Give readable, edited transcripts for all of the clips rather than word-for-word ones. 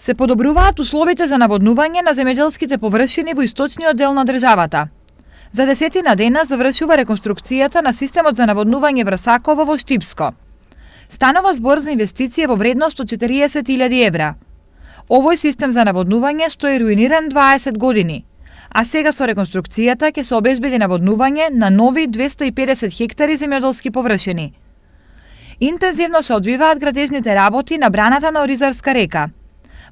Се подобруваат условите за наводнување на земјоделските површини во источниот дел на државата. За 10 дена завршува реконструкцијата на системот за наводнување Врсаково во Штипско. Станува збор за инвестиција во вредност од 40.000 евра. Овој систем за наводнување стои руиниран 20 години, а сега со реконструкцијата ќе се обезбеди наводнување на нови 250 хектари земјоделски површини. Интензивно се одвиваат градежните работи на браната на Оризарска река.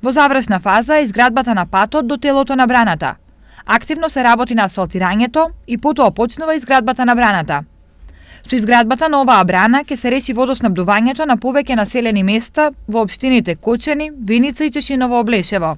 Во завршна фаза е изградбата на патот до телото на браната. Активно се работи на асфалтирањето и потоа почнува изградбата на браната. Со изградбата на оваа брана ќе се реши водоснабдувањето на повеќе населени места во општините Кочани, Виница и Чешиново Облешево.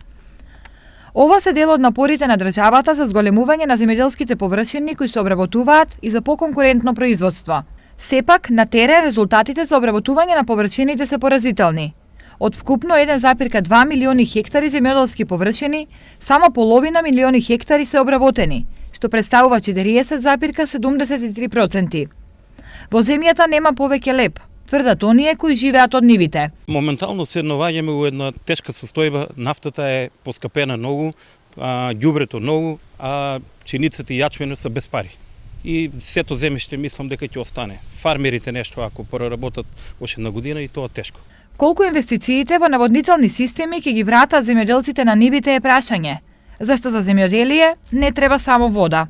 Ова се дел од напорите на државата за зголемување на земјоделските површини кои се обработуваат и за поконкурентно производство. Сепак, на терен резултатите за обработување на површините се поразителни. Од вкупно 1,2 милиони хектари земјоделски површини, само половина милиони хектари се обработени, што представува 40,73%. Во земјата нема повеќе леп, тврдат оние кои живеат од нивите. Моментално се наоѓаме во една тешка состојба, нафтата е поскапена многу, ѓубрето многу, а пшеницата и јачменот се без пари. И сето земјиште мислам дека ќе остане. Фармерите нешто ако проработат още една година и тоа тешко. Колку инвестициите во наводнителни системи ќе ги вратат земјоделците на нивите е прашање, зашто за земјоделие не треба само вода.